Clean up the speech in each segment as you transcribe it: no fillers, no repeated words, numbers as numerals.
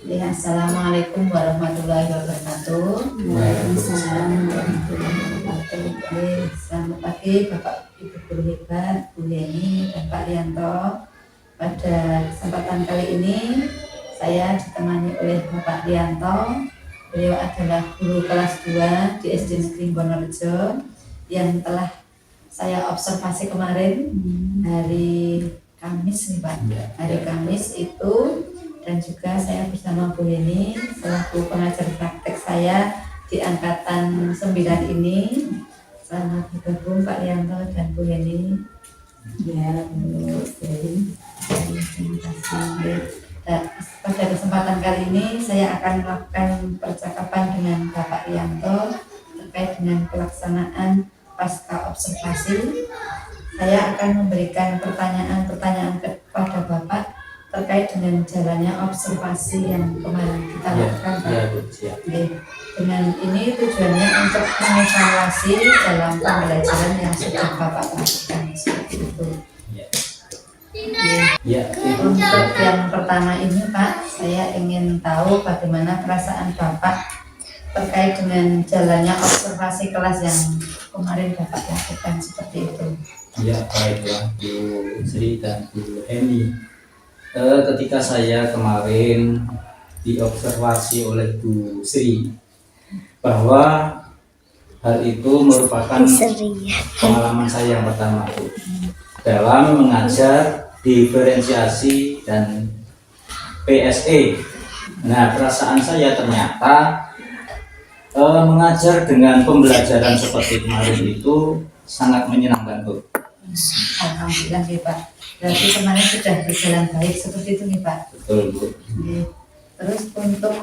Ya, Assalamualaikum warahmatullahi wabarakatuh. Waalaikumsalam warahmatullahi wabarakatuh. Selamat pagi Bapak Ibu Guru Hebat, Bu Yeni dan Pak Rianto. Pada kesempatan kali ini saya ditemani oleh Bapak Rianto. Beliau adalah guru kelas 2 di SD Negeri Wonorejo yang telah saya observasi kemarin hari Kamis nih Pak. Hari Kamis itu, dan juga saya bersama Bu Yeni selaku pengajar praktek saya di angkatan 9 ini. Selamat bergabung Pak Rianto dan Bu Yeni. Ya, Terima kasih. Dan pada kesempatan kali ini saya akan melakukan percakapan dengan Bapak Rianto terkait dengan pelaksanaan pasca observasi. Saya akan memberikan pertanyaan-pertanyaan kepada Bapak terkait dengan jalannya observasi yang kemarin kita lakukan, Pak. Dengan ini tujuannya untuk mengevaluasi dalam pembelajaran yang sudah Bapak lakukan seperti itu. Untuk yang pertama ini Pak, saya ingin tahu bagaimana perasaan Bapak terkait dengan jalannya observasi kelas yang kemarin Bapak lakukan seperti itu. Ya, baiklah Bu Sri dan Bu Eni. Ketika saya kemarin diobservasi oleh Bu Sri bahwa hal itu merupakan pengalaman saya yang pertama Bu, dalam mengajar diferensiasi dan PSE. Nah, perasaan saya ternyata mengajar dengan pembelajaran seperti kemarin itu sangat menyenangkan Bu. Alhamdulillah nih Pak. Berarti kemarin sudah berjalan baik seperti itu nih Pak. Betul Bu. Terus untuk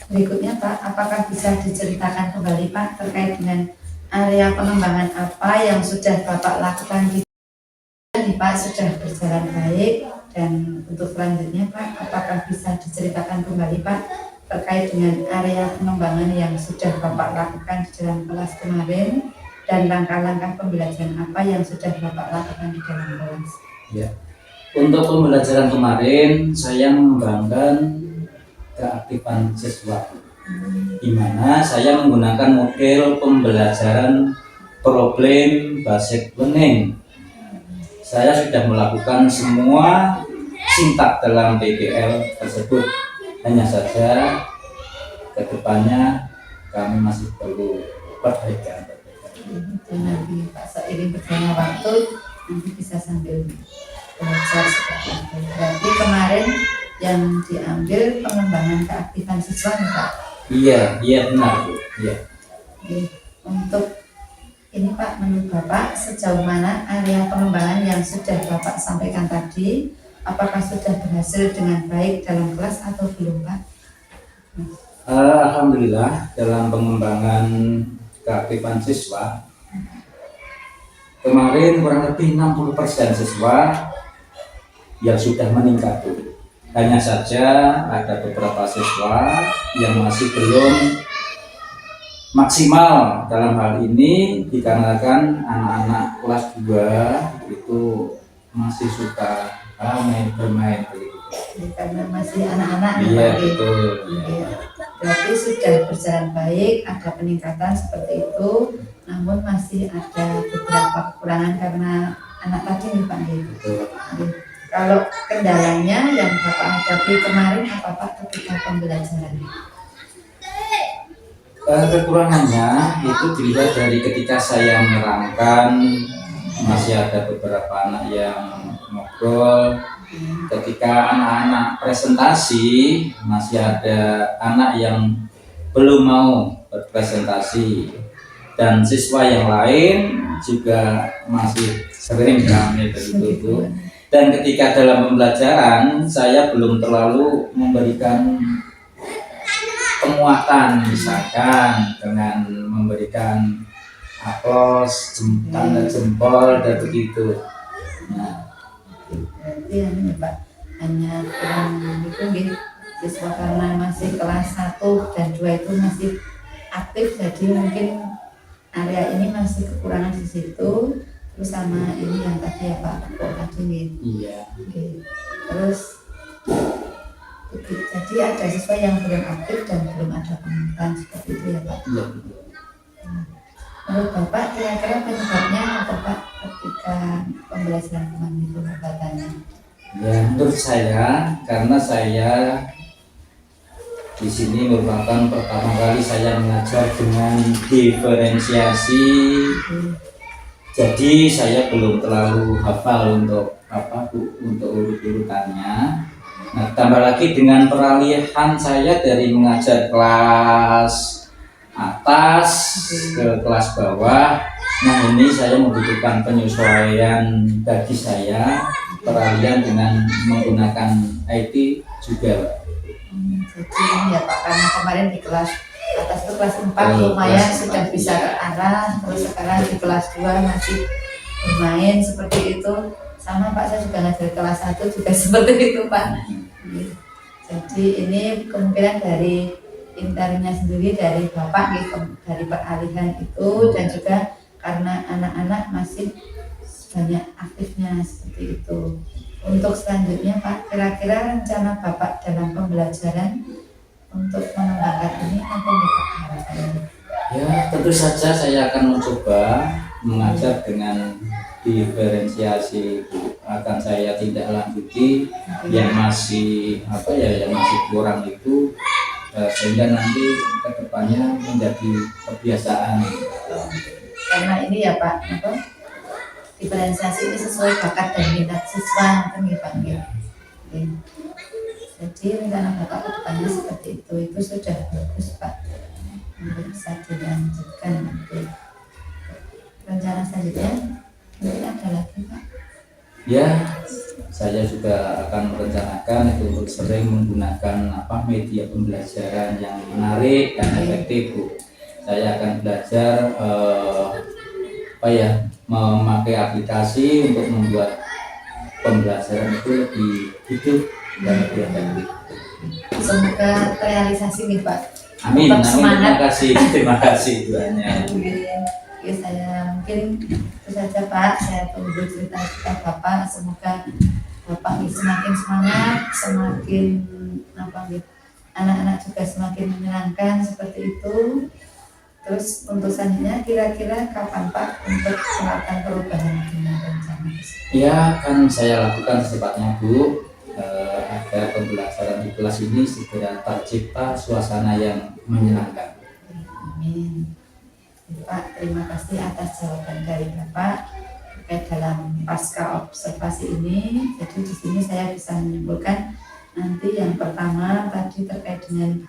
berikutnya Pak, apakah bisa diceritakan kembali Pak terkait dengan area pengembangan apa yang sudah Bapak lakukan di Pak sudah berjalan baik, dan untuk selanjutnya Pak, apakah bisa diceritakan kembali Pak terkait dengan area pengembangan yang sudah Bapak lakukan di dalam kelas kemarin, dan langkah-langkah pembelajaran apa yang sudah Bapak lakukan di dalam kelas? Ya. Untuk pembelajaran kemarin saya mengembangkan keaktifan siswa, di mana saya menggunakan model pembelajaran problem based learning. Saya sudah melakukan semua sintak dalam PBL tersebut, hanya saja kedepannya kami masih perlu perbaikan. Nanti Pak, seiring berjalannya waktu nanti bisa sambil belajar seperti itu. Berarti kemarin yang diambil pengembangan keaktifan siswa nih Pak? Iya benar Bu. Iya. Untuk ini Pak, menurut Bapak sejauh mana area pengembangan yang sudah Bapak sampaikan tadi, apakah sudah berhasil dengan baik dalam kelas atau belum Pak? Alhamdulillah, dalam pengembangan keaktifan siswa kemarin kurang lebih 60% siswa yang sudah meningkat. Hanya saja ada beberapa siswa yang masih belum maksimal dalam hal ini, dikarenakan anak-anak kelas 2 itu masih suka bermain begitu. Karena masih anak-anak nih Iya Pak. betul. Iya. Berarti sudah berjalan baik, ada peningkatan seperti itu, namun masih ada beberapa kekurangan karena anak tadi nih Pak. Betul. Kalau kendalanya yang Bapak hadapi kemarin apa Pak ketika pembelajaran? Kekurangannya itu dilihat dari ketika saya menerangkan, masih ada beberapa anak yang ngobrol. Ketika anak-anak presentasi, masih ada anak yang belum mau berpresentasi, dan siswa yang lain juga masih sering kami begitu. Dan ketika dalam pembelajaran saya belum terlalu memberikan penguatan, misalkan dengan memberikan aplaus, tanda jempol dan begitu. Nah, Berarti Pak hanya kurang itu siswa karena masih kelas 1 dan 2 itu masih aktif, jadi mungkin area ini masih kekurangan di situ. Terus sama ini yang tadi ya Pak, kok tadi nih. iya. Oke. Terus jadi Jadi ada siswa yang belum aktif dan belum ada komentar seperti itu ya Pak. Iya. Menurut Bapak kira-kira penyebabnya apa Pak ketika pembelajaran kemarin itu hambatannya? Ya, menurut saya karena saya di sini merupakan pertama kali saya mengajar dengan diferensiasi. Jadi saya belum terlalu hafal untuk untuk urut-urutannya. Nah, tambah lagi dengan peralihan saya dari mengajar kelas atas ke kelas bawah. Nah, ini saya membutuhkan penyesuaian bagi saya, peralihan dengan menggunakan IT juga. Jadi ini ya Pak, karena kemarin di kelas atas itu kelas 4 lumayan kelas sudah 4, bisa iya. ke arah, terus sekarang di kelas 2 masih bermain seperti itu. Sama Pak, saya juga ngajar kelas 1 juga seperti itu Pak. Jadi ini kemungkinan dari internnya sendiri dari Bapak gitu, dari peralihan itu, dan juga karena anak-anak masih banyak aktifnya seperti itu. Untuk selanjutnya Pak, kira-kira rencana Bapak dalam pembelajaran untuk mengembangkan ini apa nih Pak harapannya? Ya, tentu saja saya akan mencoba mengajar dengan diferensiasi. Akan saya tindak lanjuti yang masih yang masih kurang itu, sehingga nanti kedepannya menjadi kebiasaan. Karena ini ya Pak, diferensiasi ini sesuai bakat dan minat siswa kan ya Pak ya. Oke. Jadi rencana Bapak ke depannya seperti itu sudah bagus Pak, untuk bisa dilanjutkan nanti. Rencana selanjutnya mungkin ada lagi Pak? Ya, saya juga akan merencanakan itu untuk sering menggunakan media pembelajaran yang menarik dan efektif, Bu. Saya akan belajar memakai aplikasi untuk membuat pembelajaran itu lebih hidup dan lebih efektif. Semoga terrealisasi nih Pak. Amin, Tetap amin. semangat. Terima kasih banyak. Oke, saya mungkin itu saja Pak. Saya tunggu cerita Bapak. Semoga Bapak semakin semangat, semakin anak-anak juga semakin menyenangkan seperti itu. Terus untuk selanjutnya kira-kira kapan Pak untuk melakukan perubahan dengan rencana tersebut? Ya, kan saya lakukan secepatnya, Bu, agar pembelajaran di kelas ini segera tercipta suasana yang menyenangkan. Amin. Pak, terima kasih atas jawaban dari Bapak terkait dalam pasca observasi ini. Jadi di sini saya bisa menyimpulkan nanti yang pertama tadi terkait dengan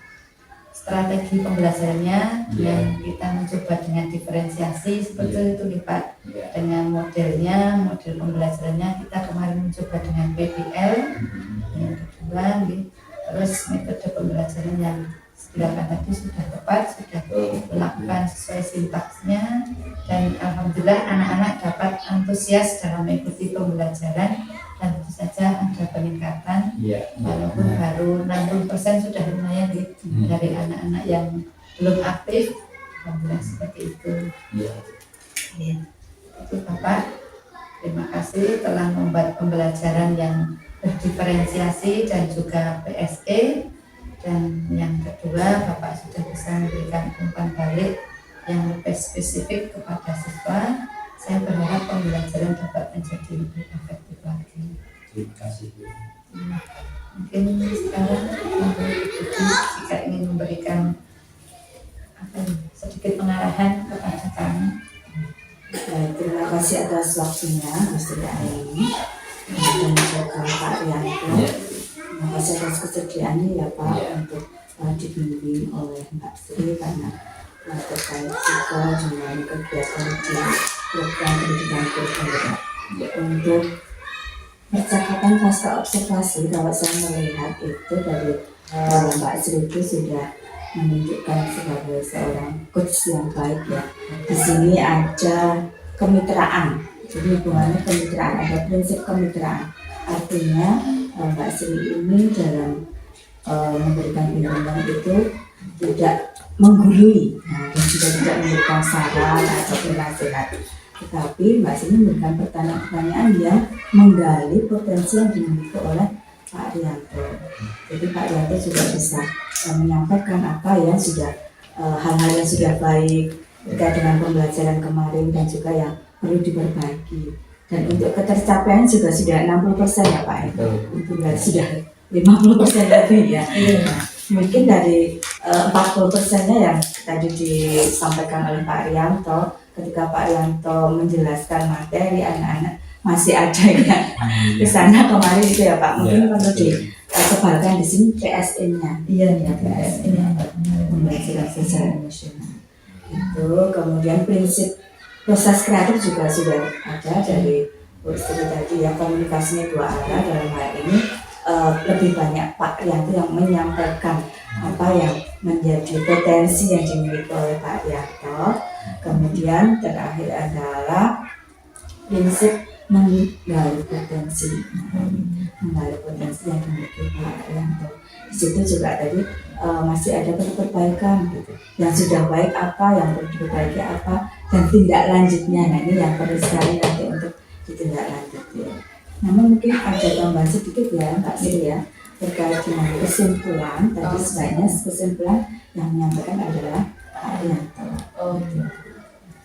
strategi pembelajarannya, yang kita mencoba dengan diferensiasi seperti itu nih Pak. Dengan modelnya, model pembelajarannya kita kemarin mencoba dengan PBL. Yang kedua, terus metode pembelajaran yang digunakan tadi sudah tepat, sudah dilakukan sesuai sintaksnya, dan alhamdulillah anak-anak dapat antusias dalam mengikuti pembelajaran, dan tentu saja ada peningkatan. Walaupun baru 60% sudah lumayan dari anak-anak yang belum aktif, alhamdulillah seperti itu. Ya. Itu Bapak, terima kasih telah membuat pembelajaran yang berdiferensiasi dan juga PSE. Dan yang kedua, Bapak sudah bisa memberikan umpan balik yang lebih spesifik kepada siswa. Saya berharap pembelajaran dapat menjadi lebih efektif lagi. Terima kasih. Mungkin sekarang jika ingin memberikan sedikit pengarahan kepada kami. Terima kasih atas waktunya Mr. Aini dan juga Pak Rianto. Terima kasih atas kesediaannya ya Pak untuk dibimbing oleh Mbak Sri, karena terkait juga dengan kegiatan di program pendidikan kursus. Untuk percakapan pasca observasi, kalau saya melihat itu dari Mbak Sri itu sudah menunjukkan sebagai seorang coach yang baik ya. Di sini ada kemitraan, jadi hubungannya kemitraan, ada prinsip kemitraan. Artinya Mbak Sri ini dalam memberikan bimbingan itu tidak menggurui, dan juga tidak memberikan saran atau nasihat, tetapi Mbak Sri memberikan pertanyaan-pertanyaan yang menggali potensi yang dimiliki oleh Pak Rianto. Jadi Pak Rianto juga bisa menyampaikan apa yang sudah hal-hal yang sudah baik terkait dengan pembelajaran kemarin dan juga yang perlu diperbaiki. Dan untuk ketercapaian juga sudah 60% ya Pak. Itu berarti sudah 50% lebih ya. Nah, mungkin dari 40%-nya yang tadi disampaikan oleh Pak Rianto, ketika Pak Rianto menjelaskan materi, anak-anak masih ada yang ke sana kemarin itu ya Pak. Mungkin perlu disebarkan di sini PSN-nya. Iya ya, PSN-nya Pembelajaran secara emosional. Itu kemudian prinsip proses kreatif juga sudah ada dari Bu Sri tadi ya, komunikasinya dua arah. Dalam hal ini lebih banyak Pak Rianto yang menyampaikan apa yang menjadi potensi yang dimiliki oleh Pak Rianto. Kemudian terakhir adalah prinsip menggali potensi yang dimiliki Pak Rianto. Di situ juga tadi masih ada perbaikan gitu. Yang sudah baik apa, yang perlu diperbaiki apa, dan tindak lanjutnya. Nah ini yang perlu sekali nanti untuk ditindaklanjuti. Namun mungkin ada tambahan sedikit ya Mbak Sri ya, terkait dengan kesimpulan. Tadi sebenarnya kesimpulan yang menyampaikan adalah Pak Rianto. Gitu.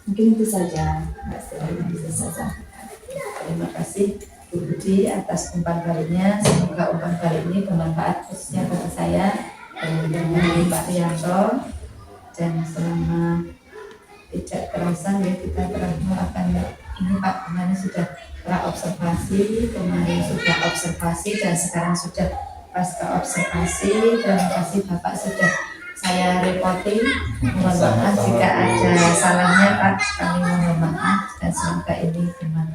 Mungkin itu saja Mbak Sri yang bisa saya sampaikan. Terima kasih Bu Budi atas umpan baliknya. Semoga umpan balik ini bermanfaat khususnya bagi saya dan bagi Pak Rianto. Dan selama tidak terasa ya kita telah melakukan ini Pak, kemarin sudah praobservasi, kemarin sudah observasi dan sekarang sudah pasca observasi. Terima kasih Bapak sudah saya reporting. Mohon maaf jika ada salahnya Pak, kami mohon maaf dan semoga ini bermanfaat.